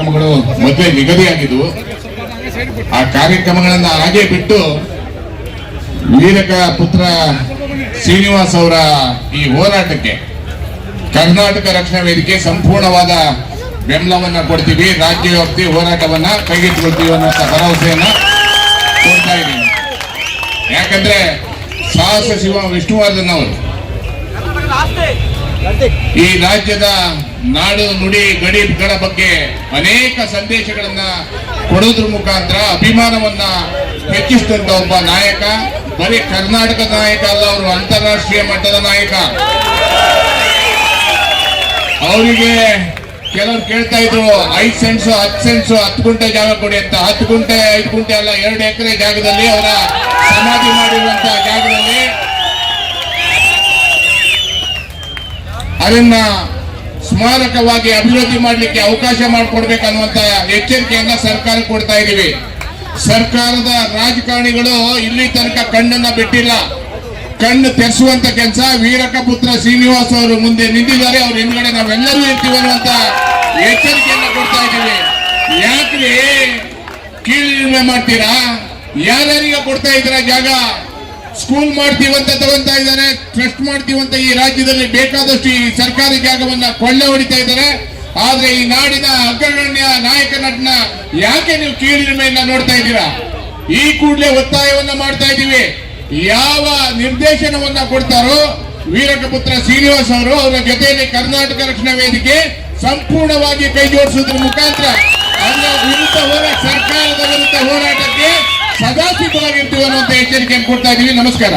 ಕಾರ್ಯಕ್ರಮಗಳು ಮೊದಲೇ ನಿಗದಿಯಾಗಿದ್ವು. ಆ ಕಾರ್ಯಕ್ರಮಗಳನ್ನ ಹಾಗೆ ಬಿಟ್ಟು ವೀರಕ ಪುತ್ರ ಶ್ರೀನಿವಾಸ್ ಅವರ ಈ ಹೋರಾಟಕ್ಕೆ ಕರ್ನಾಟಕ ರಕ್ಷಣಾ ವೇದಿಕೆ ಸಂಪೂರ್ಣವಾದ ಬೆಂಬಲವನ್ನ ಕೊಡ್ತೀವಿ, ರಾಜ್ಯವ್ಯಾಪ್ತಿ ಹೋರಾಟವನ್ನ ಕೈಗೆತ್ತಿಕೊಳ್ತೀವಿ ಅನ್ನುವಂತ ಭರವಸೆಯನ್ನ ಕೊಡ್ತಾ ಇದ್ದೀನಿ. ಯಾಕಂದ್ರೆ ಸಾಹಸ ಶಿವ ವಿಷ್ಣುವರ್ಧನ್ ಅವರು ಈ ರಾಜ್ಯದ ನಾಡು ನುಡಿ ಗಡಿಗಳ ಬಗ್ಗೆ ಅನೇಕ ಸಂದೇಶಗಳನ್ನ ಕೊಡೋದ್ರ ಮುಖಾಂತರ ಅಭಿಮಾನವನ್ನ ಹೆಚ್ಚಿಸಿದಂತ ಒಬ್ಬ ನಾಯಕ. ಬರೀ ಕರ್ನಾಟಕದ ನಾಯಕ ಅಲ್ಲ, ಅವರು ಅಂತಾರಾಷ್ಟ್ರೀಯ ಮಟ್ಟದ ನಾಯಕ. ಅವರಿಗೆ ಕೆಲವರು ಕೇಳ್ತಾ ಇದ್ರು 5 ಸೆಂಟ್ಸ್ 10 ಸೆಂಟ್ಸ್ 10 ಗುಂಟೆ ಜಾಗ ಕೊಡಿ ಅಂತ. 10 ಗುಂಟೆ 5 ಗುಂಟೆ ಅಲ್ಲ, 2 ಎಕರೆ ಜಾಗದಲ್ಲಿ ಅವರ ಸಮಾಧಿ ಮಾಡಿರುವಂತಹ ಜಾಗದಲ್ಲಿ ಅದನ್ನ ಸ್ಮಾರಕವಾಗಿ ಅಭಿವೃದ್ಧಿ ಮಾಡಲಿಕ್ಕೆ ಅವಕಾಶ ಮಾಡಿಕೊಡ್ಬೇಕನ್ನುವಂತ ಎಚ್ಚರಿಕೆಯನ್ನ ಸರ್ಕಾರ ಕೊಡ್ತಾ ಇದೀವಿ. ಸರ್ಕಾರದ ರಾಜಕಾರಣಿಗಳು ಇಲ್ಲಿ ತನಕ ಕಣ್ಣನ್ನ ಬಿಟ್ಟಿಲ್ಲ. ಕಣ್ಣು ತೆರೆಸುವಂತ ಕೆಲಸ ವೀರಕ ಪುತ್ರ ಶ್ರೀನಿವಾಸ್ ಅವರು ಮುಂದೆ ನಿಂತಿದ್ದಾರೆ. ಅವ್ರ ಹಿಂದ್ಗಡೆ ನಾವೆಲ್ಲರೂ ಇರ್ತೀವಿ ಅನ್ನುವಂತ ಎಚ್ಚರಿಕೆಯನ್ನ ಕೊಡ್ತಾ ಇದ್ದೀವಿ. ಯಾಕ್ರಿ ಕೀಳಿಮೆ ಮಾಡ್ತೀರಾ? ಯಾರ್ಯಾರಿಗೆ ಕೊಡ್ತಾ ಇದ್ದೀರಾ ಜಾಗ? ಸ್ಕೂಲ್ ಮಾಡ್ತೀವಂತ ತಗೊಂತಾ ಇದ್ದಾರೆ, ಟ್ರಸ್ಟ್ ಮಾಡ್ತೀವಂತ ಈ ರಾಜ್ಯದಲ್ಲಿ ಬೇಕಾದಷ್ಟು ಈ ಸರ್ಕಾರಿ ಜಾಗವನ್ನ ಕೊಳ್ಳೆ ಹೊಡಿತಾ ಇದ್ದಾರೆ. ಆದ್ರೆ ಈ ನಾಡಿನ ಅಗ್ರಗಣ್ಯ ನಾಯಕ ನಟನ ಯಾಕೆ ನೀವು ಕೀಳಿಮೆಯನ್ನ ನೋಡ್ತಾ ಇದ್ದೀರಾ? ಈ ಕೂಡಲೇ ಒತ್ತಾಯವನ್ನ ಮಾಡ್ತಾ ಇದ್ದೀವಿ. ಯಾವ ನಿರ್ದೇಶನವನ್ನ ಕೊಡ್ತಾರೋ ವೀರಕ ಪುತ್ರ ಶ್ರೀನಿವಾಸ್ ಅವರು, ಅವರ ಜೊತೆಯಲ್ಲಿ ಕರ್ನಾಟಕ ರಕ್ಷಣಾ ವೇದಿಕೆ ಸಂಪೂರ್ಣವಾಗಿ ಕೈ ಜೋಡಿಸುವುದರ ಮುಖಾಂತರ ಅವರ ವಿರುದ್ಧ ಸರ್ಕಾರದ ವಿರುದ್ಧ ಹೋರಾಟಕ್ಕೆ ಸದಾ ಸಿದ್ಧವಾಗಿರ್ತೀವಿ ಅನ್ನುವಂತ ಎಚ್ಚರಿಕೆಯನ್ನು ಕೊಡ್ತಾ ಇದ್ದೀವಿ. ನಮಸ್ಕಾರ.